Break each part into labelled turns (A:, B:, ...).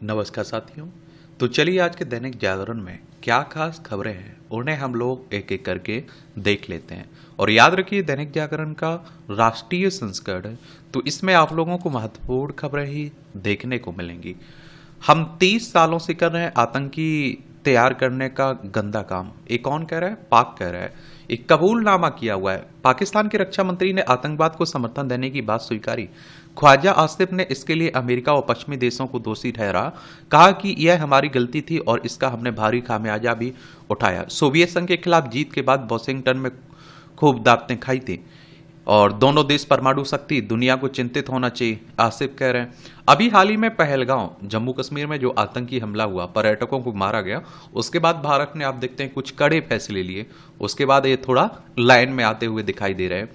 A: नमस्कार साथियों। तो चलिए आज के दैनिक जागरण में क्या खास खबरें हैं उन्हें हम लोग एक एक करके देख लेते हैं। और याद रखिए दैनिक जागरण का राष्ट्रीय संस्करण है, तो इसमें आप लोगों को महत्वपूर्ण खबरें ही देखने को मिलेंगी। हम 30 सालों से कर रहे हैं आतंकी तैयार करने का गंदा काम। ये कौन कह रहा है? पाक कह रहा है। एक कबूलनामा किया हुआ है। पाकिस्तान के रक्षा मंत्री ने आतंकवाद को समर्थन देने की बात स्वीकारी। ख्वाजा आसिफ ने इसके लिए अमेरिका और पश्चिमी देशों को दोषी ठहरा, कहा कि यह हमारी गलती थी और इसका हमने भारी खामियाजा भी उठाया। सोवियत संघ के खिलाफ जीत के बाद वॉशिंगटन में खूब दावतें खाई थी और दोनों देश परमाणु शक्ति, दुनिया को चिंतित होना चाहिए, आसिफ कह रहे हैं। अभी हाल ही में पहलगांव जम्मू कश्मीर में जो आतंकी हमला हुआ, पर्यटकों को मारा गया, उसके बाद भारत ने आप देखते हैं कुछ कड़े फैसले लिए। उसके बाद ये थोड़ा लाइन में आते हुए दिखाई दे रहे हैं।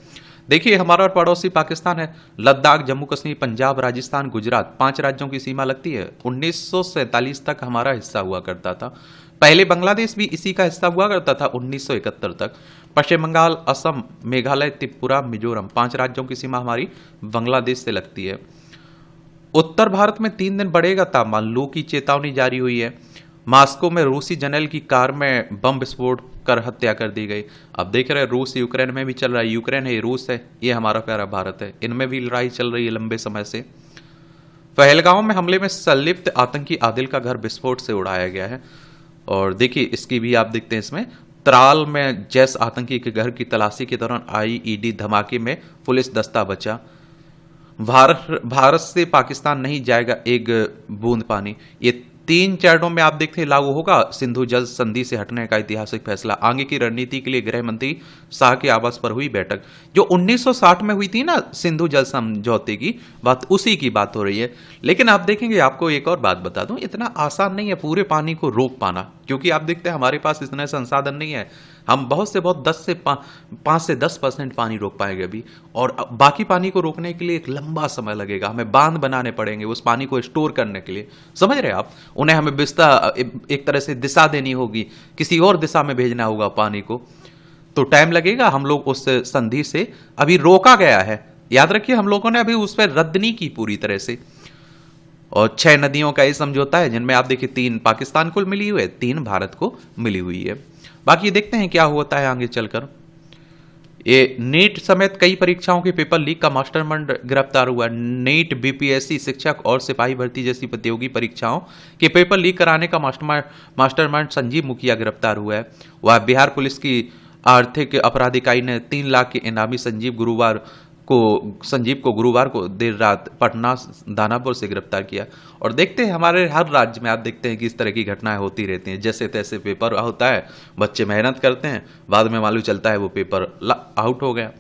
A: देखिए हमारा पड़ोसी पाकिस्तान है। लद्दाख, जम्मू कश्मीर, पंजाब, राजस्थान, गुजरात, 5 राज्यों की सीमा लगती है। 1947 तक हमारा हिस्सा हुआ करता था। पहले बांग्लादेश भी इसी का हिस्सा हुआ करता था 1971 तक। पश्चिम बंगाल, असम, मेघालय, त्रिपुरा, मिजोरम, 5 राज्यों की सीमा हमारी बांग्लादेश से लगती है। उत्तर भारत में 3 दिन बढ़ेगा तापमान, लू की चेतावनी जारी हुई है। मॉस्को में रूसी जनरल की कार में बम विस्फोट कर हत्या कर दी गई। अब देख रहे हैं रूस यूक्रेन में भी चल रहा है। यूक्रेन है, रूस है, ये हमारा प्यारा भारत है। इनमें भी लड़ाई चल रही है लंबे समय से। पहलगांव में हमले में संलिप्त आतंकी आदिल का घर विस्फोट से उड़ाया गया है। और देखिए इसकी भी आप देखते हैं इसमें। त्राल में जैश आतंकी के घर की तलाशी के दौरान आईईडी धमाके में पुलिस दस्ता बचा। भारत से पाकिस्तान नहीं जाएगा एक बूंद पानी। ये 3 चरणों में आप देखते हैं लागू होगा। सिंधु जल संधि से हटने का ऐतिहासिक फैसला। आगे की रणनीति के लिए गृह मंत्री शाह के आवास पर हुई बैठक। जो 1960 में हुई थी ना सिंधु जल समझौते की बात, उसी की बात हो रही है। लेकिन आप देखेंगे, आपको एक और बात बता दूं, इतना आसान नहीं है पूरे पानी को रोक पाना, क्योंकि आप देखते हैं हमारे पास इतने संसाधन नहीं है। हम बहुत से बहुत 5 से 10% पानी रोक पाएंगे अभी, और बाकी पानी को रोकने के लिए एक लंबा समय लगेगा। हमें बांध बनाने पड़ेंगे उस पानी को स्टोर करने के लिए, समझ रहे हैं आप? उन्हें हमें एक तरह से दिशा देनी होगी, किसी और दिशा में भेजना होगा पानी को, तो टाइम लगेगा। हम लोग उस संधि से अभी रोका गया है, याद रखिए हम लोगों ने अभी उस पर रद्द नहीं की पूरी तरह से। और 6 नदियों का ये समझौता है, जिनमें आप देखिए 3 पाकिस्तान को मिली हुई है, 3 भारत को मिली हुई है। बाकी देखते हैं क्या होता है आगे चलकर। ये नीट समेत कई परीक्षाओं के पेपर लीक का मास्टरमाइंड गिरफ्तार हुआ। नीट, बीपीएससी, शिक्षक और सिपाही भर्ती जैसी प्रतियोगी परीक्षाओं के पेपर लीक कराने का मास्टरमाइंड संजीव मुखिया गिरफ्तार हुआ है। वह बिहार पुलिस की आर्थिक अपराध इकाई ने 3 लाख के इनामी संजीव को गुरुवार को देर रात पटना दानापुर से गिरफ्तार किया। और देखते हैं हमारे हर राज्य में आप देखते हैं कि इस तरह की घटनाएं होती रहती हैं। जैसे तैसे पेपर होता है, बच्चे मेहनत करते हैं, बाद में मालूम चलता है वो पेपर आउट हो गया।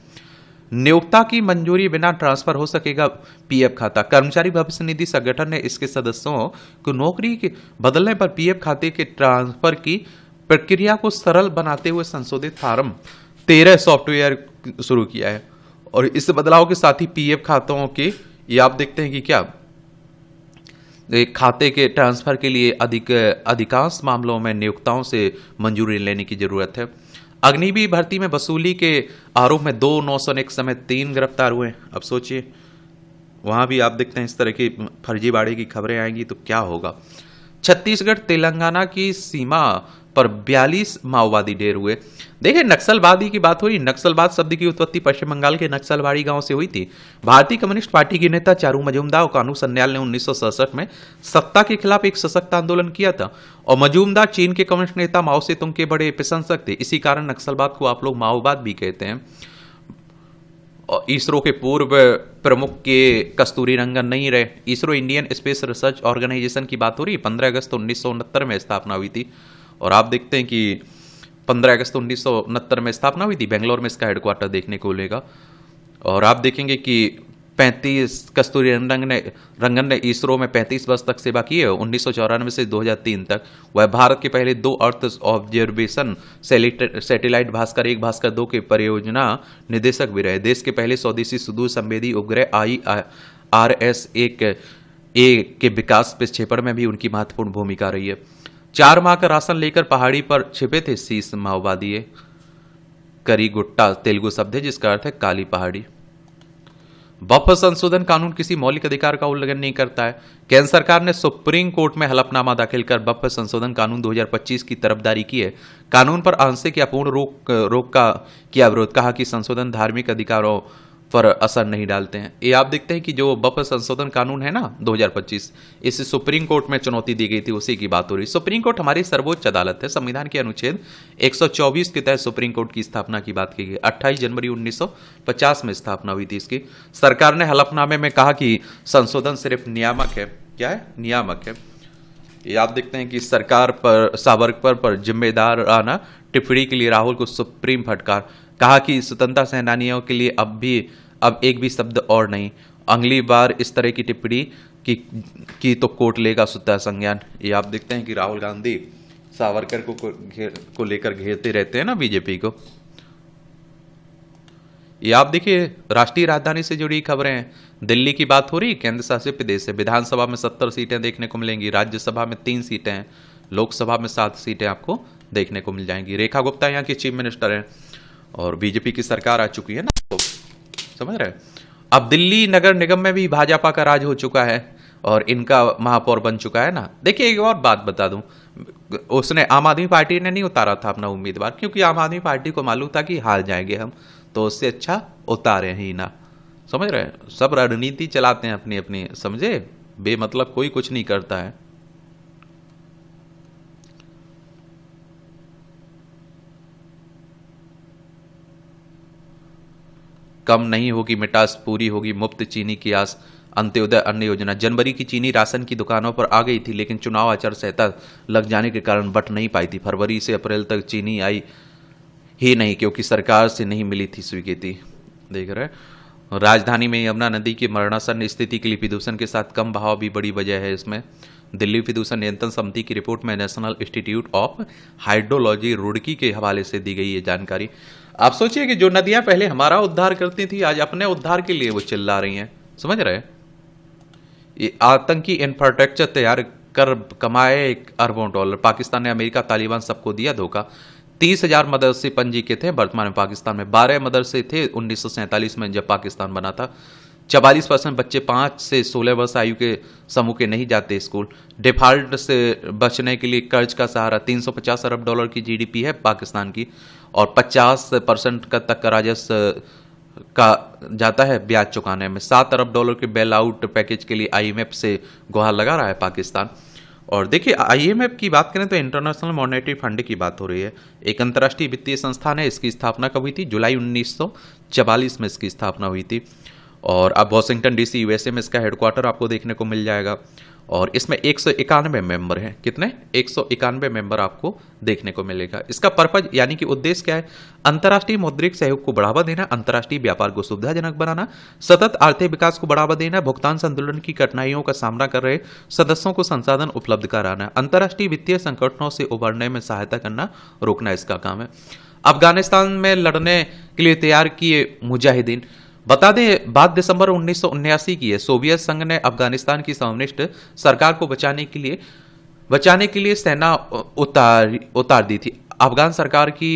A: नियोक्ता की मंजूरी बिना ट्रांसफर हो सकेगा पीएफ खाता। कर्मचारी भविष्य निधि संगठन ने इसके सदस्यों को नौकरी के बदलने पर पीएफ खाते के ट्रांसफर की प्रक्रिया को सरल बनाते हुए संशोधित फार्म 13 सॉफ्टवेयर शुरू किया है। और इस बदलाव के साथ ही पीएफ खातों के, ये आप देखते हैं कि क्या खाते के ट्रांसफर के लिए अधिकांश मामलों में नियोक्ताओं से मंजूरी लेने की जरूरत है। अग्निवीर भर्ती में वसूली के आरोप में 2 901 समेत 3 गिरफ्तार हुए। अब सोचिए वहां भी आप देखते हैं इस तरह की फर्जीवाड़े की खबरें आएंगी तो क्या होगा। छत्तीसगढ़ तेलंगाना की सीमा पर 42 माओवादी ढेर हुए। देखिए नक्सलवादी की बात हो रही। नक्सलवाद शब्द की उत्पत्ति पश्चिम बंगाल के नक्सलवाड़ी गांव से हुई थी। भारतीय कम्युनिस्ट पार्टी के नेता चारू मजूमदार और कानू सन्याल ने 1967 में सत्ता के खिलाफ एक सशक्त आंदोलन किया था। और मजूमदार चीन के कम्युनिस्ट नेता माओ से तुंग के बड़े प्रशंसक थे। इसी कारण नक्सलवाद को आप लोग माओवाद भी कहते हैं। और इसरो के पूर्व प्रमुख के कस्तूरी रंगन नहीं रहे। ISRO Indian space research organisation की बात हो रही है। 15 अगस्त 1969 में स्थापना हुई थी। और आप देखते हैं कि 15 अगस्त 1969 में स्थापना हुई थी। बेंगलोर में इसका हेडक्वार्टर देखने को मिलेगा। और आप देखेंगे कि 35 कस्तूरी रंगन ने इसरो में 35 वर्ष तक सेवा की है। 1994 से 2003 तक वह भारत के पहले 2 earth observation satellite Bhaskar 1, Bhaskar 2 के परियोजना निदेशक भी रहे। देश के पहले स्वदेशी सुदूर संवेदी उपग्रह IRS-1 के विकास प्रक्षेपण में भी उनकी महत्वपूर्ण भूमिका रही है। 4 माह का राशन लेकर पहाड़ी पर छिपे थे 30 माओवादी। करी गुट्टा तेलुगु शब्द है जिसका अर्थ है काली पहाड़ी। वक्फ संशोधन कानून किसी मौलिक अधिकार का उल्लंघन नहीं करता है। केंद्र सरकार ने सुप्रीम कोर्ट में हलफनामा दाखिल कर वक्फ संशोधन कानून 2025 की तरफदारी की है। कानून पर आंशिक या पूर्ण रोक का किया विरोध, कहा कि संशोधन धार्मिक अधिकारों पर असर नहीं डालते हैं। ये आप देखते हैं कि जो वक्फ संशोधन कानून है ना 2025, इसे सुप्रीम कोर्ट में चुनौती दी गई थी, उसी की बात हो रही। सुप्रीम कोर्ट हमारी सर्वोच्च अदालत है। संविधान के अनुच्छेद 124 के तहत सुप्रीम कोर्ट की स्थापना की बात की गई। 28 जनवरी 1950 में स्थापना हुई थी इसकी। सरकार ने हलफनामे में कहा कि संशोधन सिर्फ नियामक है। क्या है? नियामक है। ये आप देखते हैं कि सरकार पर सावरकर पर जिम्मेदाराना टिप्पणी के लिए राहुल को सुप्रीम फटकार, कहा कि स्वतंत्रता सेनानियों के लिए अब एक भी शब्द और नहीं। अगली बार इस तरह की टिप्पणी की तो कोर्ट लेगा स्वतः संज्ञान। ये आप देखते हैं कि राहुल गांधी सावरकर को लेकर घेरते रहते हैं ना बीजेपी को। ये आप देखिए राष्ट्रीय राजधानी से जुड़ी खबरें हैं। दिल्ली की बात हो रही, केंद्र शासित प्रदेश है। विधानसभा में 70 सीटें देखने को मिलेंगी, राज्यसभा में 3 सीटें हैं, लोकसभा में 7 सीटें आपको देखने को मिल जाएंगी। रेखा गुप्ता यहाँ की चीफ मिनिस्टर हैं और बीजेपी की सरकार आ चुकी है ना, तो समझ रहे हैं। अब दिल्ली नगर निगम में भी भाजपा का राज हो चुका है और इनका महापौर बन चुका है ना। देखिए एक और बात बता दूं, उसने आम आदमी पार्टी ने नहीं उतारा था अपना उम्मीदवार, क्योंकि आम आदमी पार्टी को मालूम था कि हार जाएंगे हम, तो उससे अच्छा उतारे ही ना। समझ रहे हैं, सब रणनीति चलाते हैं अपनी अपनी, समझे, बेमतलब कोई कुछ नहीं करता है। कम नहीं होगी मिठास, पूरी होगी मुफ्त चीनी की आस। अंत्योदय अन्न योजना, जनवरी की चीनी राशन की दुकानों पर आ गई थी, लेकिन चुनाव आचार संहिता लग जाने के कारण बट नहीं पाई थी। फरवरी से अप्रैल तक चीनी आई ही नहीं, क्योंकि सरकार से नहीं मिली थी स्वीकृति। देख रहे हैं, राजधानी में यमुना नदी की मरणासन स्थिति के लिए प्रदूषण के साथ कम बहाव भी बड़ी वजह है इसमें। दिल्ली प्रदूषण नियंत्रण समिति की रिपोर्ट में national institute of hydrology Roorkee के हवाले से दी गई ये जानकारी। आप सोचिए कि जो नदियां पहले हमारा उद्धार करती थी, आज अपने उद्धार के लिए वो चिल्ला रही हैं। समझ रहे हैं, ये आतंकी इंफ्रास्ट्रक्चर तैयार कर कमाए अरबों डॉलर। पाकिस्तान ने अमेरिका, तालिबान सबको दिया धोखा। 30,000 मदरसे पंजी के थे वर्तमान में पाकिस्तान में। 12 मदरसे थे 1947 में जब पाकिस्तान बना था। 44% बच्चे 5 से 16 वर्ष आयु के समूह के नहीं जाते स्कूल। डिफॉल्ट से बचने के लिए कर्ज का सहारा। 350 अरब डॉलर की जीडीपी है पाकिस्तान की और 50% का तक का राजस्व का जाता है ब्याज चुकाने में। 7 अरब डॉलर के बेल आउट पैकेज के लिए आईएमएफ से गुहार लगा रहा है पाकिस्तान। और देखिए आईएमएफ की बात करें तो इंटरनेशनल मॉनेटरी फंड की बात हो रही है। एक अंतर्राष्ट्रीय वित्तीय संस्थान है, इसकी स्थापना कब हुई थी? जुलाई 1944 में इसकी स्थापना हुई थी। और अब वॉशिंगटन डीसी यूएसए में इसका हेडक्वार्टर आपको देखने को मिल जाएगा। और इसमें 191 मेंबर हैं। कितने? 191 मेंबर आपको देखने को मिलेगा। इसका पर्पज यानी कि उद्देश्य क्या है? अंतर्राष्ट्रीय मौद्रिक सहयोग को बढ़ावा देना, अंतर्राष्ट्रीय व्यापार को सुविधाजनक बनाना, सतत आर्थिक विकास को बढ़ावा देना, भुगतान संतुलन की कठिनाइयों का सामना कर रहे सदस्यों को संसाधन उपलब्ध कराना, अंतर्राष्ट्रीय वित्तीय संकटों से उबरने में सहायता करना, रोकना इसका काम है। अफगानिस्तान में लड़ने के लिए तैयार किए मुजाहिदीन। बता दें बात दिसंबर 1979 की है। सोवियत संघ ने अफगानिस्तान की कम्युनिस्ट सरकार को बचाने के लिए सेना उतार दी थी। अफगान सरकार की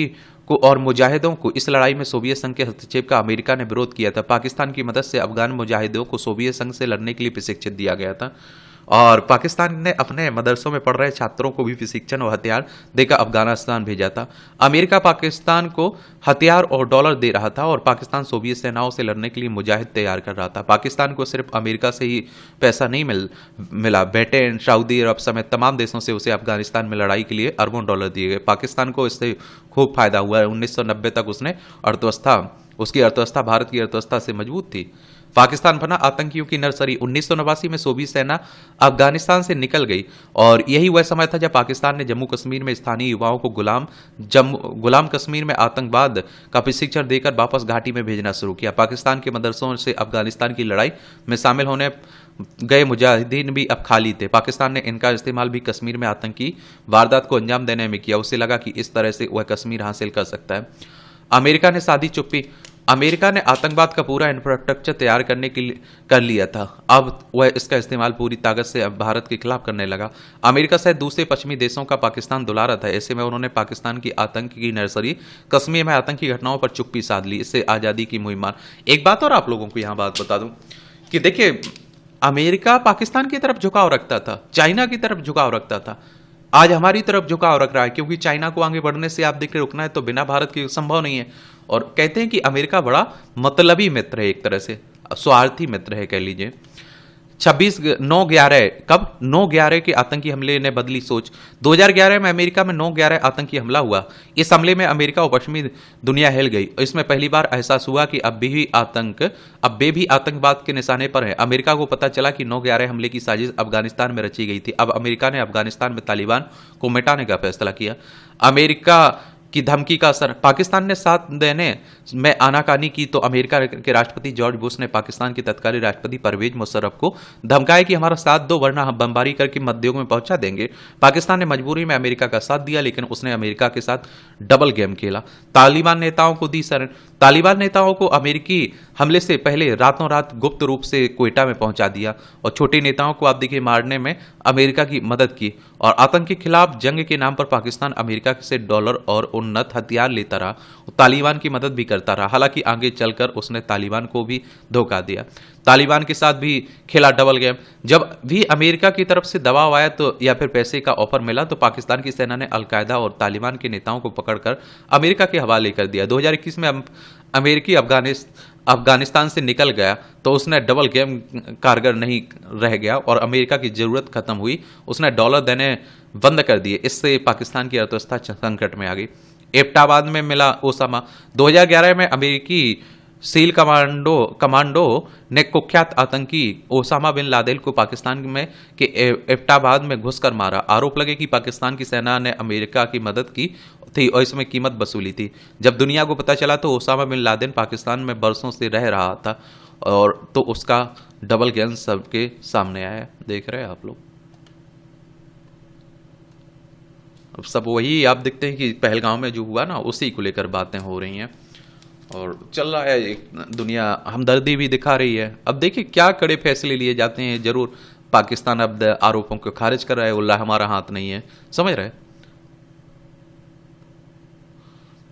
A: को और मुजाहिदों को इस लड़ाई में सोवियत संघ के हस्तक्षेप का अमेरिका ने विरोध किया था। पाकिस्तान की मदद से अफगान मुजाहिदों को सोवियत संघ से लड़ने के लिए प्रशिक्षित दिया गया था और पाकिस्तान ने अपने मदरसों में पढ़ रहे छात्रों को भी प्रशिक्षण और हथियार देकर अफगानिस्तान भेजा था। अमेरिका पाकिस्तान को हथियार और डॉलर दे रहा था और पाकिस्तान सोवियत सेनाओं से लड़ने के लिए मुजाहिद तैयार कर रहा था। पाकिस्तान को सिर्फ अमेरिका से ही पैसा नहीं मिला, ब्रिटेन, सऊदी अरब समेत तमाम देशों से उसे अफगानिस्तान में लड़ाई के लिए अरबों डॉलर दिए गए। पाकिस्तान को इससे खूब फायदा हुआ है। 1990 तक उसकी अर्थव्यवस्था भारत की अर्थव्यवस्था से मजबूत थी। पाकिस्तान बना आतंकियों की नर्सरी। 1989 में सोवियत सेना अफगानिस्तान से निकल गई और यही वह समय था जब पाकिस्तान ने जम्मू कश्मीर में स्थानीय युवाओं को गुलाम कश्मीर में आतंकवाद का प्रशिक्षण देकर वापस घाटी में भेजना शुरू किया। पाकिस्तान के मदरसों से अफगानिस्तान की लड़ाई में शामिल होने गए मुजाहिदीन भी अब खाली थे। पाकिस्तान ने इनका इस्तेमाल भी कश्मीर में आतंकी वारदात को अंजाम देने में किया। उसे लगा कि इस तरह से वह कश्मीर हासिल कर सकता है। अमेरिका ने साधी चुप्पी अमेरिका ने आतंकवाद का पूरा इंफ्रास्ट्रक्चर तैयार करने के लिए कर लिया था। अब वह इसका इस्तेमाल पूरी ताकत से अब भारत के खिलाफ करने लगा। अमेरिका सहित दूसरे पश्चिमी देशों का पाकिस्तान दुला रहा था। ऐसे में उन्होंने पाकिस्तान की आतंक की नर्सरी कश्मीर में आतंकी घटनाओं पर चुप्पी साध ली। इससे आज़ादी की मुहिम। एक बात और आप लोगों को यहाँ बात बता दूं कि देखिए, अमेरिका पाकिस्तान की तरफ झुकाव रखता था, चाइना की तरफ झुकाव रखता था। आज हमारी तरफ झुकाव रख रहा है, क्योंकि चाइना को आगे बढ़ने से आप देखिए रुकना है तो बिना भारत के संभव नहीं है। और कहते हैं कि अमेरिका बड़ा मतलबी मित्र है, एक तरह से स्वार्थी मित्र है कह लीजिए। 9/11 कब 9/11 के आतंकी हमले ने बदली सोच। 2011 में अमेरिका में 9/11 आतंकी हमला हुआ। इस हमले में अमेरिका और पश्चिमी दुनिया हिल गई। इसमें पहली बार एहसास हुआ कि अब वे भी आतंकवाद के निशाने पर हैं। अमेरिका को पता चला कि 9/11 हमले की साजिश अफगानिस्तान में रची गई थी। अब अमेरिका ने अफगानिस्तान में तालिबान को मिटाने का फैसला किया। अमेरिका की धमकी का असर। पाकिस्तान ने साथ देने में आनाकानी की तो अमेरिका के राष्ट्रपति जॉर्ज बुश ने पाकिस्तान के तत्कालीन राष्ट्रपति परवेज मुशर्रफ को धमकाया कि हमारा साथ दो वरना हम बमबारी करके मध्यों में पहुंचा देंगे। पाकिस्तान ने मजबूरी में अमेरिका का साथ दिया, लेकिन उसने अमेरिका के साथ डबल गेम खेला। तालिबान नेताओं को दी शरण। तालिबान नेताओं को अमेरिकी हमले से पहले रातों रात गुप्त रूप से क्वेटा में पहुंचा दिया और छोटे नेताओं को आप देखिए मारने में अमेरिका की मदद की। और आतंक के खिलाफ जंग के नाम पर पाकिस्तान अमेरिका से डॉलर और उन्नत हथियार लेता रहा, तालिबान की मदद भी करता रहा। हालांकि आगे चलकर उसने तालिबान को भी धोखा दिया। तालिबान के साथ भी खेला डबल गेम। जब भी अमेरिका की तरफ से दबाव आया तो या फिर पैसे का ऑफर मिला तो पाकिस्तान की सेना ने अलकायदा और तालिबान के नेताओं को पकड़कर अमेरिका के हवाले कर दिया। 2021 में अमेरिकी अफगानिस्तान से निकल गया तो उसने डबल गेम कारगर नहीं रह गया और अमेरिका की जरूरत खत्म हुई। उसने डॉलर देने बंद कर दिए। इससे पाकिस्तान की अर्थव्यवस्था संकट में आ गई। एबटाबाद में मिला ओसामा। 2011 में अमेरिकी सील कमांडो ने कुख्यात आतंकी ओसामा बिन लादेन को पाकिस्तान में के एबटाबाद में घुसकर मारा। आरोप लगे कि पाकिस्तान की सेना ने अमेरिका की मदद की थी और इसमें कीमत वसूली थी। जब दुनिया को पता चला तो ओसामा बिन लादेन पाकिस्तान में बरसों से रह रहा था और तो उसका डबल गेम सबके सामने आया। देख रहे हैं आप लोग। अब सब वही आप देखते हैं कि पहलगांव में जो हुआ ना, उसी को लेकर बातें हो रही हैं और चल रहा है। एक दुनिया हमदर्दी भी दिखा रही है। अब देखिए क्या कड़े फैसले लिए जाते हैं। जरूर पाकिस्तान अब आरोपों को खारिज कर रहा है, उल्ला हमारा हाथ नहीं है, समझ रहे।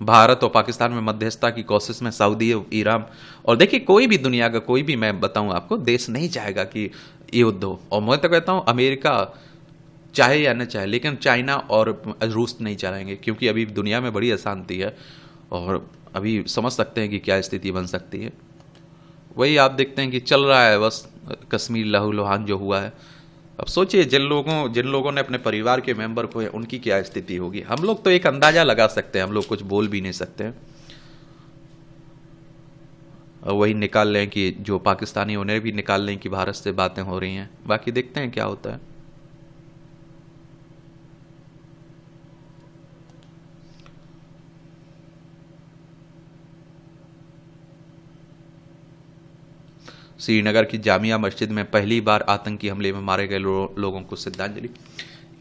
A: भारत और पाकिस्तान में मध्यस्थता की कोशिश में सऊदी, ईरान और देखिए कोई भी दुनिया का कोई भी, मैं बताऊं आपको, देश नहीं चाहेगा कि युद्ध हो। और मैं तो कहता हूं अमेरिका चाहे या न चाहे, लेकिन चाइना और रूस नहीं चाहेंगे, क्योंकि अभी दुनिया में बड़ी अशांति है और अभी समझ सकते हैं कि क्या स्थिति बन सकती है। वही आप देखते हैं कि चल रहा है बस। कश्मीर लहूलुहान जो हुआ है, अब सोचिए जिन लोगों ने अपने परिवार के मेंबर को है उनकी क्या स्थिति होगी। हम लोग तो एक अंदाजा लगा सकते हैं, हम लोग कुछ बोल भी नहीं सकते हैं। और वही निकाल लें कि जो पाकिस्तानी उन्हें भी निकाल लें कि भारत से बातें हो रही हैं। बाकी देखते हैं क्या होता है। श्रीनगर की जामिया मस्जिद में पहली बार आतंकी हमले में मारे गए लोगों को श्रद्धांजलि।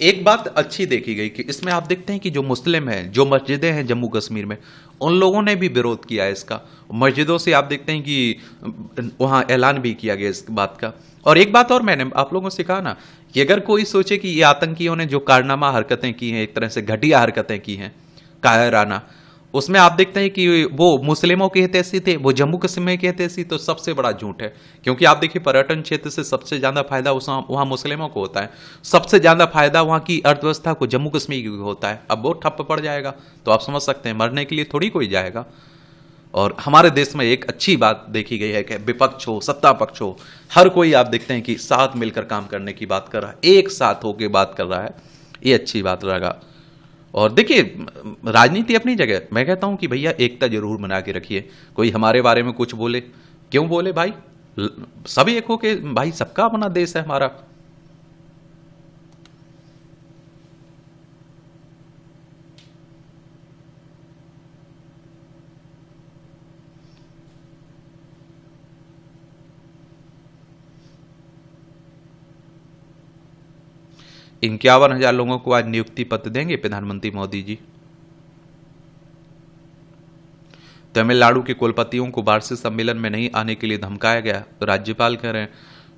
A: एक बात अच्छी देखी गई कि इसमें आप देखते हैं कि जो मुस्लिम हैं, जो मस्जिदें हैं जम्मू कश्मीर में, उन लोगों ने भी विरोध किया है इसका। मस्जिदों से आप देखते हैं कि वहां ऐलान भी किया गया इस बात का। और एक बात और मैंने आप लोगों से कहा ना कि अगर कोई सोचे कि ये आतंकियों ने जो कारनामा हरकतें की हैं, एक तरह से घटिया हरकतें की हैं, कायराना, उसमें आप देखते हैं कि वो मुस्लिमों के हितैषी थे, वो जम्मू कश्मीर के हितैषी, तो सबसे बड़ा झूठ है। क्योंकि आप देखिए पर्यटन क्षेत्र से सबसे ज्यादा फायदा वहां मुस्लिमों को होता है, सबसे ज्यादा फायदा वहां की अर्थव्यवस्था को जम्मू कश्मीर को होता है। अब वो ठप पड़ जाएगा तो आप समझ सकते हैं मरने के लिए थोड़ी कोई जाएगा। और हमारे देश में एक अच्छी बात देखी गई है कि विपक्ष हो सत्ता पक्ष हो, हर कोई आप देखते हैं कि साथ मिलकर काम करने की बात कर रहा है, एक साथ होकर बात कर रहा है। ये अच्छी बात लगा। और देखिए राजनीति अपनी जगह, मैं कहता हूं कि भैया एकता जरूर बना के रखिए। कोई हमारे बारे में कुछ बोले, क्यों बोले भाई, सब एक हो के, भाई सबका अपना देश है हमारा। इक्यावन हजार लोगों को आज नियुक्ति पत्र देंगे प्रधानमंत्री मोदी जी। तमिलनाडु के कुलपतियों को वार्षिक सम्मेलन में नहीं आने के लिए धमकाया गया, तो राज्यपाल कह रहे हैं।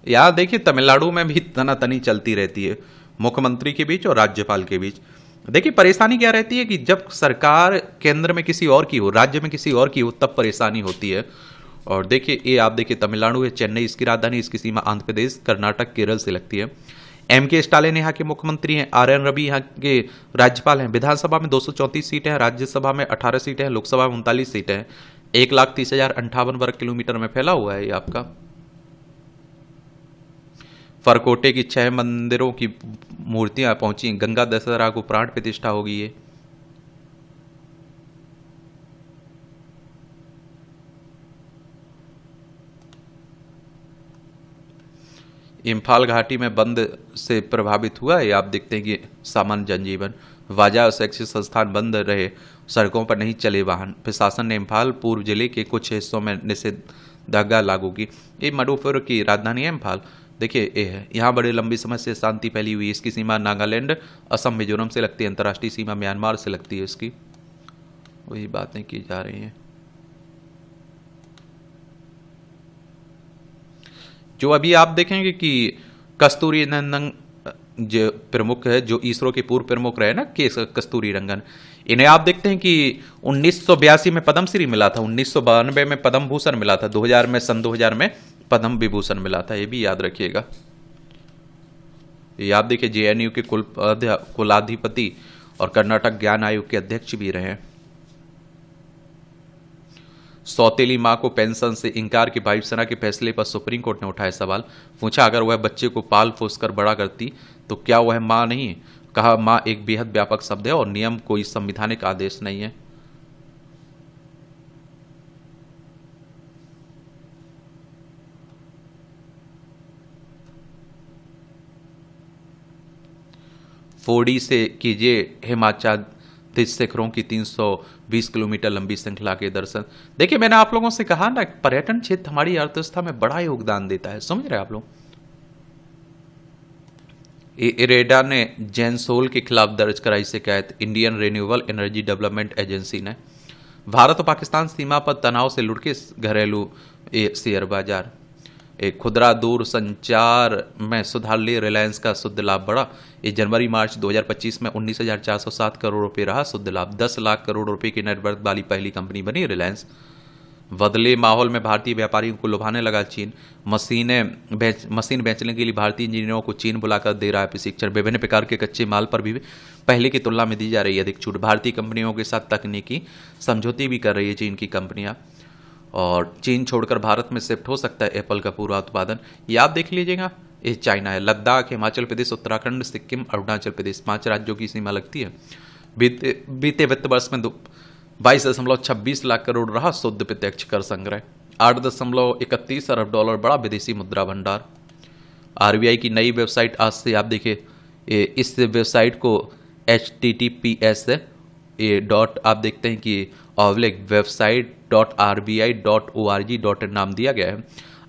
A: यहाँ देखिए तमिलनाडु में भी तनातनी चलती रहती है मुख्यमंत्री के बीच और राज्यपाल के बीच। देखिए परेशानी क्या रहती है कि जब सरकार केंद्र में किसी और की हो, राज्य में किसी और की हो, तब परेशानी होती है। और देखिए ये आप देखिए तमिलनाडु है, चेन्नई इसकी राजधानी, इसकी सीमा आंध्र प्रदेश, कर्नाटक, केरल से लगती है। M.K. स्टालिन यहाँ के मुख्यमंत्री हैं, R.N. रवि यहाँ के राज्यपाल हैं। विधानसभा में 234 सीटें हैं, राज्यसभा में 18 सीटें हैं, लोकसभा में 39 सीटें हैं। 1,30,058 वर्ग किलोमीटर में फैला हुआ है ये आपका। फरकोटे की 6 मंदिरों की मूर्तियां पहुंची, गंगा दशहरा को प्राण प्रतिष्ठा होगी ये। इम्फाल घाटी में बंद से प्रभावित हुआ है, आप देखते हैं कि सामान्य जनजीवन, बाजार और शैक्षिक संस्थान बंद रहे, सड़कों पर नहीं चले वाहन। प्रशासन ने इम्फाल पूर्व जिले के कुछ हिस्सों में निषेधाज्ञा लागू की। ये मणिपुर की राजधानी है इम्फाल। देखिए ये है, यहाँ बड़े लंबी समय से शांति फैली हुई है। इसकी सीमा नागालैंड, असम, मिजोरम से लगती है। अंतर्राष्ट्रीय सीमा म्यांमार से लगती है इसकी। वही बातें की जा रही हैं। जो अभी आप देखेंगे कि कस्तूरी रंगन जो प्रमुख है, जो इसरो के पूर्व प्रमुख रहे ना, के कस्तूरी रंगन, इन्हें आप देखते हैं कि 1982 में पद्मश्री मिला था, 1992 में पद्म भूषण मिला था, 2000 में, सन 2000 में पद्म विभूषण मिला था। ये भी याद रखिएगा। ये आप देखिए JNU के कुलाधिपति और कर्नाटक ज्ञान आयोग के अध्यक्ष भी रहे। सौतेली मां को पेंशन से इंकार के वायुसेना के फैसले पर सुप्रीम कोर्ट ने उठाया सवाल। पूछा अगर वह बच्चे को पाल पोस कर बड़ा करती तो क्या वह मां नहीं? कहा मां एक बेहद व्यापक शब्द है और नियम कोई संवैधानिक आदेश नहीं है। फोड़ी से कीजिए हिमाचल शिखरों की 320 किलोमीटर लंबी श्रृंखला के दर्शन। देखिए मैंने आप लोगों से कहा ना, पर्यटन क्षेत्र हमारी अर्थव्यवस्था में बड़ा योगदान देता है, समझ रहे हैं आप लोग। इरेडा ने जैनसोल के खिलाफ दर्ज कराई शिकायत, Indian renewable energy development agency ने। भारत और पाकिस्तान सीमा पर तनाव से लुढ़के घरेलू शेयर बाजार। एक खुदरा दूर संचार में सुधार लिए रिलायंस का शुद्ध लाभ बढ़ा। ये जनवरी मार्च 2025 में 19,407 करोड़ रुपए रहा शुद्ध लाभ। 10 लाख करोड़ रुपए की नेटवर्थ वाली पहली कंपनी बनी रिलायंस। बदले माहौल में भारतीय व्यापारियों को लुभाने लगा चीन। मशीन बेचने के लिए भारतीय इंजीनियरों को चीन बुलाकर दे रहा है प्रशिक्षण। विभिन्न प्रकार के कच्चे माल पर भी पहले की तुलना में दी जा रही है अधिक छूट। भारतीय कंपनियों के साथ तकनीकी समझौते भी कर रही है चीन की कंपनियां, और चीन छोड़कर भारत में शिफ्ट हो सकता है एप्पल का पूरा उत्पादन। ये आप देख लीजिएगा। ये चाइना है। लद्दाख, हिमाचल प्रदेश, उत्तराखंड, सिक्किम, अरुणाचल प्रदेश, 5 राज्यों की सीमा लगती है। बीते वित्त वर्ष में 22.26 लाख करोड़ रहा शुद्ध प्रत्यक्ष कर संग्रह। 8.31 अरब डॉलर बड़ा विदेशी मुद्रा भंडार। RBI की नई वेबसाइट आज से आप देखिए, इस वेबसाइट को https आप देखते हैं कि website.rbi.org.in नाम दिया गया है।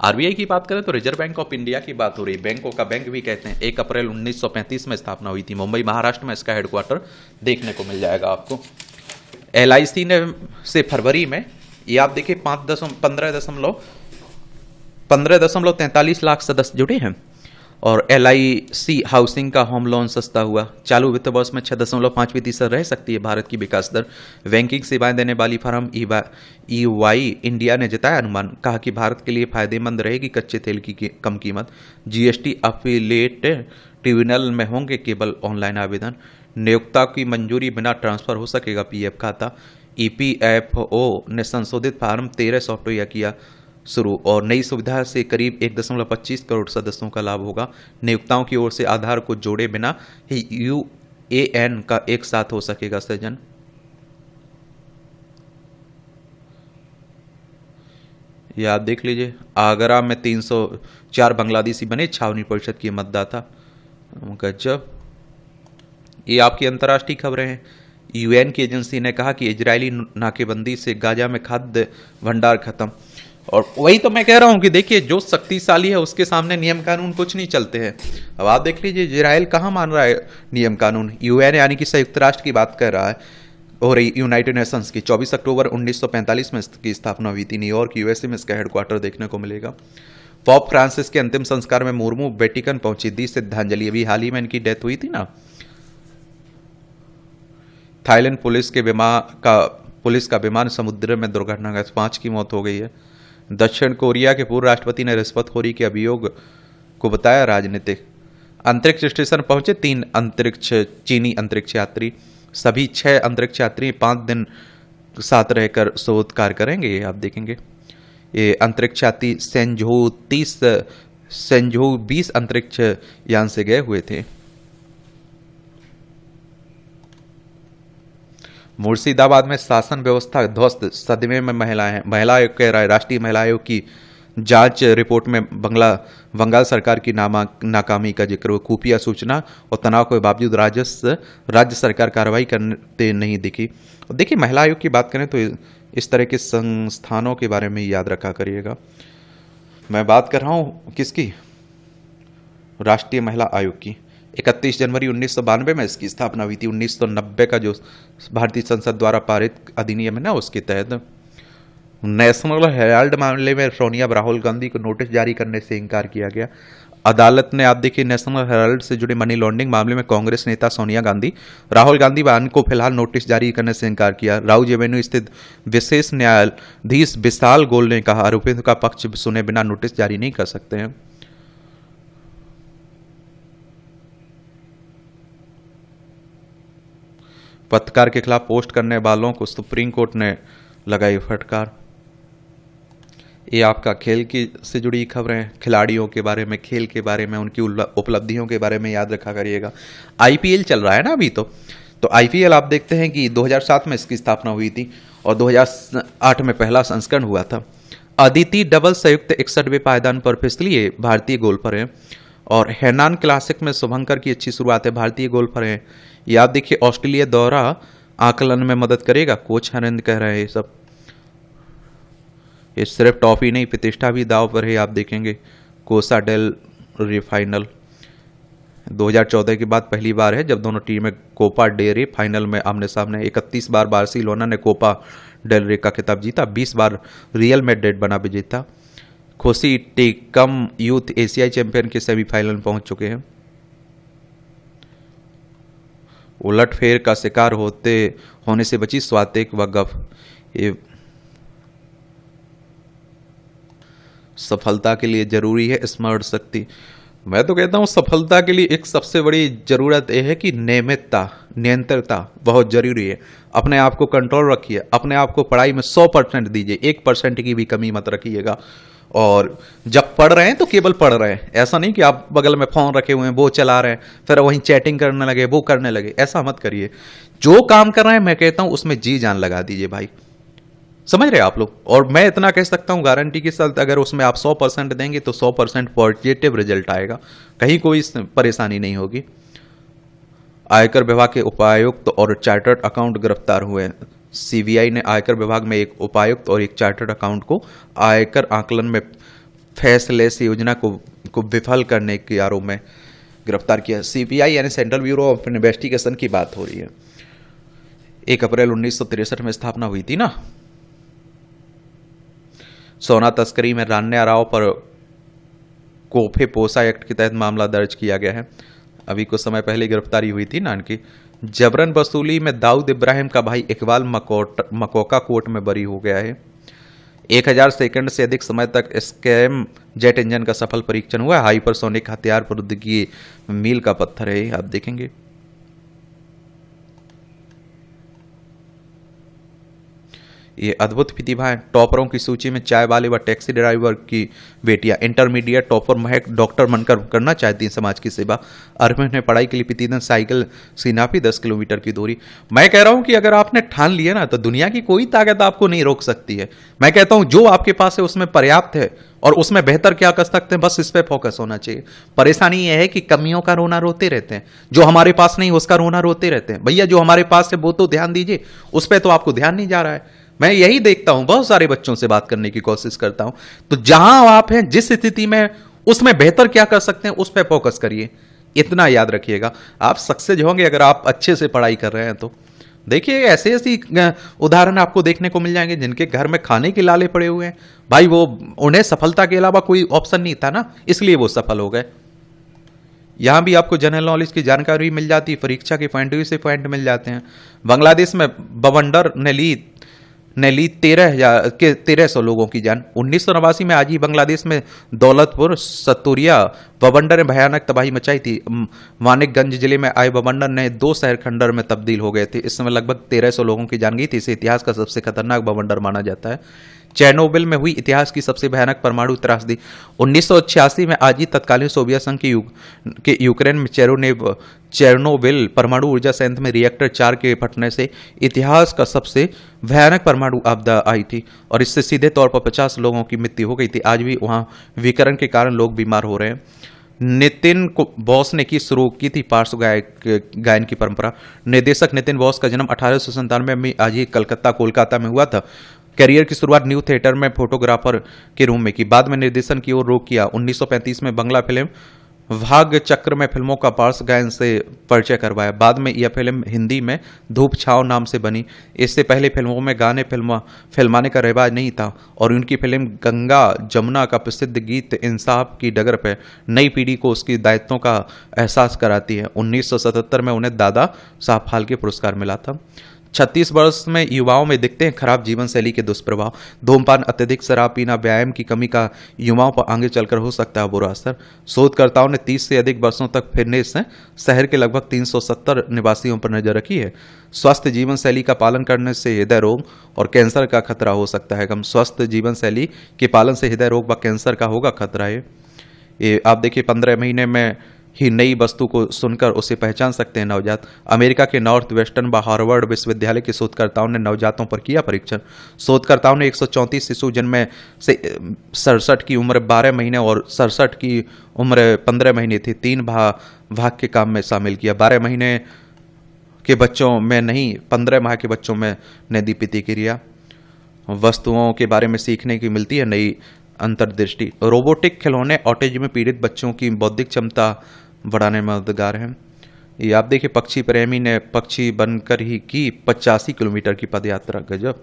A: RBI की बात करें तो रिजर्व बैंक ऑफ इंडिया की बात हो रही है। बैंकों का बैंक भी कहते हैं। 1 अप्रैल 1935 में स्थापना हुई थी। मुंबई महाराष्ट्र में इसका हेडक्वार्टर देखने को मिल जाएगा आपको। LIC ने से फरवरी में, ये आप देखिए 15.43 लाख सदस्य जुड़े हैं। और LIC हाउसिंग का होम लोन सस्ता हुआ। चालू वित्त वर्ष में 6.5% रह सकती है भारत की विकास दर। बैंकिंग सेवाएं देने वाली फर्म EY इंडिया ने जताया अनुमान। कहा कि भारत के लिए फायदेमंद रहेगी कच्चे तेल की कम कीमत। GST अपीलेट ट्रिब्यूनल में होंगे केवल ऑनलाइन आवेदन। नियोक्ता की मंजूरी बिना ट्रांसफर हो सकेगा PF खाता। EPFO ने संशोधित फार्म 13 सॉफ्टवेयर किया शुरू, और नई सुविधा से करीब 1.25 करोड़ सदस्यों का लाभ होगा। नियोक्ताओं की ओर से आधार को जोड़े बिना ही UAN का एक साथ हो सकेगा सृजन। ये आप देख लीजिए। आगरा में 304 बांग्लादेशी बने छावनी परिषद के मतदाता। गजब। ये आपकी अंतर्राष्ट्रीय खबरें हैं। UN की एजेंसी ने कहा कि इजरायली नाकेबंदी से गाजा में खाद्य भंडार खत्म। और वही तो मैं कह रहा हूं कि देखिए जो शक्तिशाली है उसके सामने नियम कानून कुछ नहीं चलते हैं। अब आप देख लीजिए इजराइल कहां मान रहा है नियम कानून। UN यानी कि संयुक्त राष्ट्र की बात कर रहा है। हो रही यूनाइटेड नेशंस की 24 अक्टूबर 1945 में इसकी स्थापना हुई थी। न्यूयॉर्क यूएसए में इसका हेडक्वार्टर देखने को मिलेगा। पॉप फ्रांसिस के अंतिम संस्कार में मुर्मू वेटिकन पहुंची, दी श्रद्धांजलि। अभी हाल ही में इनकी डेथ हुई थी ना। थाईलैंड पुलिस का विमान समुद्र में दुर्घटनाग्रस्त, 5 की मौत हो गई है। दक्षिण कोरिया के पूर्व राष्ट्रपति ने रिश्वतखोरी के अभियोग को बताया राजनीतिक। अंतरिक्ष स्टेशन पहुंचे 3 चीनी अंतरिक्ष यात्री। सभी 6 अंतरिक्ष यात्री 5 दिन साथ रहकर शोध कार्य करेंगे, ये आप देखेंगे। ये अंतरिक्ष यात्री सेंझोउ 20 अंतरिक्ष यान से गए हुए थे। मुर्शिदाबाद में शासन व्यवस्था ध्वस्त, सदमे में महिलाएं। महिला आयोग कह रहा है राष्ट्रीय महिला आयोग की जांच रिपोर्ट में बंगाल सरकार की नाकामी का जिक्र। खुफिया सूचना और तनाव के बावजूद राज्य सरकार कार्रवाई करते नहीं दिखी। देखिए, महिला आयोग की बात करें तो इस तरह के संस्थानों के बारे में याद रखा करिएगा। मैं बात कर रहा हूं किसकी, राष्ट्रीय महिला आयोग की। 31 जनवरी 1992 में इसकी स्थापना हुई थी। 1990 का जो भारतीय संसद द्वारा पारित अधिनियम है ना, उसके तहत नेशनल हेराल्ड मामले में सोनिया राहुल गांधी को नोटिस जारी करने से इनकार किया गया। अदालत ने, आप देखिए, नेशनल हेराल्ड से जुड़े मनी लॉन्ड्रिंग मामले में कांग्रेस नेता सोनिया गांधी, राहुल गांधी व अन्य को फिलहाल नोटिस जारी करने से इनकार किया। राउज एवेन्यू स्थित विशेष न्यायाधीश विशाल गोयल ने कहा, आरोपियों का पक्ष सुने बिना नोटिस जारी नहीं कर सकते हैं। पत्रकार के खिलाफ पोस्ट करने वालों को सुप्रीम कोर्ट ने लगाई फटकार। ये आपका खेल की से जुड़ी खबरें, खिलाड़ियों के बारे में, खेल के बारे में, उनकी उपलब्धियों के बारे में याद रखा करिएगा। आईपीएल चल रहा है ना अभी, तो आईपीएल आप देखते हैं कि 2007 में इसकी स्थापना हुई थी और 2008 में पहला संस्करण हुआ था। अदिति डबल संयुक्त 61वें पायदान पर फिसली है, भारतीय गोल्फर हैं। और हेनान क्लासिक में शुभंकर की अच्छी शुरुआत है, भारतीय गोल्फर हैं। ये आप देखिए, ऑस्ट्रेलिया दौरा आकलन में मदद करेगा, कोच हरिंद कह रहे हैं। ये सब, ये सिर्फ ट्रॉफी नहीं, प्रतिष्ठा भी दाव पर है, आप देखेंगे। कोसा डेल रे फाइनल 2014 के बाद पहली बार है जब दोनों टीमें कोपा डे रे फाइनल में आमने सामने। 31 बार बार्सिलोना ने कोपा डेल रे का खिताब जीता, 20 बार रियल मैड्रिड बना विजेता। खोसी टेकम यूथ एशियाई चैंपियन के सेमीफाइनल में पहुंच चुके हैं। उलटफेर का शिकार होने से बची स्वातिक व गफ। ये सफलता के लिए जरूरी है स्मरण शक्ति। मैं तो कहता हूं सफलता के लिए एक सबसे बड़ी जरूरत यह है कि नियंत्रणता बहुत जरूरी है। अपने आप को कंट्रोल रखिए, अपने आप को पढ़ाई में 100% दीजिए, 1% की भी कमी मत रखिएगा। और जब पढ़ रहे हैं तो केवल पढ़ रहे हैं, ऐसा नहीं कि आप बगल में फोन रखे हुए हैं, वो चला रहे हैं, फिर वहीं चैटिंग करने लगे, वो करने लगे, ऐसा मत करिए। जो काम कर रहे हैं मैं कहता हूं उसमें जी जान लगा दीजिए भाई, समझ रहे आप लोग। और मैं इतना कह सकता हूं गारंटी के साथ, अगर उसमें आप 100% देंगे तो 100% पॉजिटिव रिजल्ट आएगा, कहीं कोई परेशानी नहीं होगी। आयकर विभाग के उपायुक्त और चार्टर्ड अकाउंट गिरफ्तार हुए। सीबीआई ने आयकर विभाग में एक उपायुक्त और एक चार्टर्ड अकाउंट को आयकर आकलन में फैसलेस योजना को विफल करने के आरोप में गिरफ्तार किया। सीबीआई यानी सेंट्रल ब्यूरो ऑफ इन्वेस्टिगेशन की बात हो रही है। 1 अप्रैल 1963 में स्थापना हुई थी ना। सोना तस्करी में रान्या राव पर कोफे पोसा एक्ट के तहत मामला दर्ज किया गया है। अभी कुछ समय पहले गिरफ्तारी हुई थी ना इनकी। जबरन वसूली में दाऊद इब्राहिम का भाई इकबाल मकोका कोर्ट में बरी हो गया है। 1000 सेकंड से अधिक समय तक स्कैम जेट इंजन का सफल परीक्षण हुआ। हाइपरसोनिक हथियार प्रौद्योगिकी मील का पत्थर है, आप देखेंगे। ये अद्भुत प्रतिभाएं, टॉपरों की सूची में चाय वाले व टैक्सी ड्राइवर की बेटियां। इंटरमीडिएट टॉपर महक डॉक्टर बनकर करना चाहती हैं समाज की सेवा। अर्पित ने पढ़ाई के लिए प्रतिदिन साइकिल से नापी 10 किलोमीटर की दूरी। मैं कह रहा हूं कि अगर आपने ठान लिया ना तो दुनिया की कोई ताकत आपको नहीं रोक सकती है। मैं कहता हूं जो आपके पास है उसमें पर्याप्त है और उसमें बेहतर क्या कर सकते हैं, बस इस पे फोकस होना चाहिए। परेशानी यह है कि कमियों का रोना रोते रहते हैं, जो हमारे पास नहीं उसका रोना रोते रहते हैं। भैया जो हमारे पास है वो तो ध्यान दीजिए, उस पर तो आपको ध्यान नहीं जा रहा है। मैं यही देखता हूं, बहुत सारे बच्चों से बात करने की कोशिश करता हूं। तो जहां आप हैं, जिस स्थिति में, उसमें बेहतर क्या कर सकते हैं उस पर फोकस करिए। इतना याद रखिएगा, आप सक्सेस होंगे अगर आप अच्छे से पढ़ाई कर रहे हैं तो। देखिए ऐसे ऐसी उदाहरण आपको देखने को मिल जाएंगे जिनके घर में खाने के लाले पड़े हुए हैं भाई, वो उन्हें सफलता के अलावा कोई ऑप्शन नहीं था ना, इसलिए वो सफल हो गए। यहाँ भी आपको जनरल नॉलेज की जानकारी मिल जाती है, परीक्षा के पॉइंट व्यू से पॉइंट मिल जाते हैं। बांग्लादेश में बवंडर ने ली 1300 लोगों की जान। 1989 में आज ही बांग्लादेश में दौलतपुर सतुरिया बवंडर ने भयानक तबाही मचाई थी। मानिकगंज जिले में आए बवंडर ने 2 शहर खंडर में तब्दील हो गए थे। इस समय लगभग 1300 लोगों की जान गई थी। इसे इतिहास का सबसे खतरनाक बवंडर माना जाता है। चेरनोबिल में हुई इतिहास की सबसे भयानक परमाणु त्रासदी। 1986 में आज ही तत्कालीन सोवियत संघ के यूक्रेन में चेरनोबिल परमाणु ऊर्जा संयंत्र में रिएक्टर 4 के फटने से इतिहास का सबसे भयानक परमाणु आपदा आई थी और इससे सीधे तौर पर 50 लोगों की मृत्यु हो गई थी। आज भी वहां विकिरण के कारण लोग बीमार हो रहे हैं। नितिन बॉस ने शुरू की थी पार्श्व गायन की परंपरा। निर्देशक नितिन बॉस का जन्म 1897 में आज ही कोलकाता में हुआ था। करियर की शुरुआत न्यू थिएटर में फोटोग्राफर के रूप में की, बाद में निर्देशन की ओर रुख किया। 1935 में बंगला फिल्म भाग्य चक्र में फिल्मों का पार्श्व गायन से परिचय करवाया। बाद में यह फिल्म हिंदी में धूप छाँव नाम से बनी। इससे पहले फिल्मों में गाने फिल्माने का रिवाज नहीं था और उनकी फिल्म गंगा जमुना का प्रसिद्ध गीत इंसाफ की डगर पर नई पीढ़ी को उसकी दायित्वों का एहसास कराती है। 1977 में उन्हें दादा साहब फाल्के पुरस्कार मिला था। 36 वर्ष में युवाओं में दिखते हैं खराब जीवन शैली के दुष्प्रभाव। धूमपान, अत्यधिक शराब पीना, व्यायाम की कमी का युवाओं पर आगे चलकर हो सकता है बुरा असर। शोधकर्ताओं ने 30 से अधिक वर्षों तक फिटनेस से शहर के लगभग 370 निवासियों पर नजर रखी है। स्वस्थ जीवन शैली का पालन करने से हृदय रोग और कैंसर का खतरा हो सकता है कम। स्वस्थ जीवन शैली के पालन से हृदय रोग व कैंसर का होगा खतरा है। ये आप देखिए 15 महीने में ही नई वस्तु को सुनकर उसे पहचान सकते हैं नवजात। अमेरिका के नॉर्थ वेस्टर्न व हार्वर्ड विश्वविद्यालय के शोधकर्ताओं ने नवजातों पर किया परीक्षण। शोधकर्ताओं ने 134 शिशु जन्म से 67 की उम्र 12 महीने और 67 की उम्र 15 महीने थी 3 भाग के काम में शामिल किया। 12 महीने के बच्चों में नहीं, 15 माह के बच्चों में नैदानिक क्रिया। वस्तुओं के बारे में सीखने की मिलती है नई अंतर्दृष्टि। रोबोटिक खिलौने ऑटिज्म में पीड़ित बच्चों की बौद्धिक क्षमता बढ़ाने में मददगार हैं। ये आप देखिए पक्षी प्रेमी ने पक्षी बनकर ही की 85 किलोमीटर की पदयात्रा। गजब।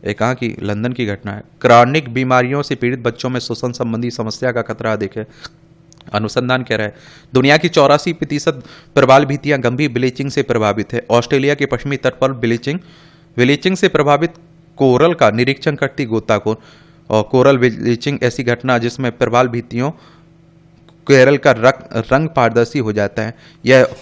A: एक कहाँ की लंदन की घटना है। क्रॉनिक बीमारियों से पीड़ित बच्चों में श्वसन संबंधी समस्या का खतरा अधिक है। अनुसंधान कह रहा है दुनिया की 84% प्रवाल भित्तियां गंभीर ब्लीचिंग से प्रभावित है। ऑस्ट्रेलिया के पश्चिमी तट पर ब्लीचिंग से प्रभावित कोरल का निरीक्षण करती गोताखोर। और कोरल ब्लीचिंग ऐसी घटना जिसमें प्रवाल भित्तियों केरल का रंग पारदर्शी हो जाता है। यह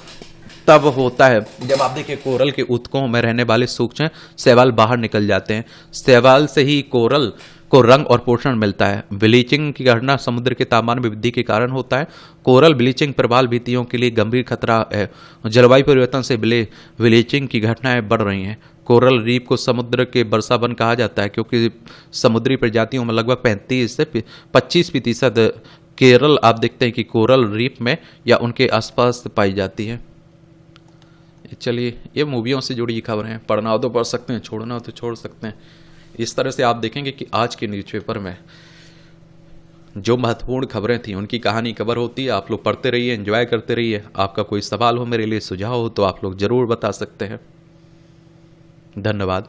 A: तब होता है जब आप देखिए कोरल के ऊतकों में रहने वाले सूक्ष्म शैवाल बाहर निकल जाते हैं। शैवाल से ही कोरल को रंग और पोषण मिलता है। ब्लीचिंग की घटना समुद्र के तापमान में वृद्धि के कारण होता है। कोरल ब्लीचिंग प्रवाल भित्तियों के लिए गंभीर खतरा है। जलवायु परिवर्तन से ब्लीचिंग की घटनाएं बढ़ रही हैं। कोरल रीफ को समुद्र के वर्षावन कहा जाता है क्योंकि समुद्री प्रजातियों में लगभग 35 से 25% केरल आप देखते हैं कि कोरल रीफ में या उनके आसपास पाई जाती है। चलिए ये मूवियों से जुड़ी खबरें हैं, पढ़ना हो तो पढ़ सकते हैं, छोड़ना हो तो छोड़ सकते हैं। इस तरह से आप देखेंगे कि आज के न्यूज़पेपर में जो महत्वपूर्ण खबरें थी उनकी कहानी कवर होती है। आप लोग पढ़ते रहिए, एंजॉय करते रहिए। आपका कोई सवाल हो, मेरे लिए सुझाव हो तो आप लोग जरूर बता सकते हैं। धन्यवाद।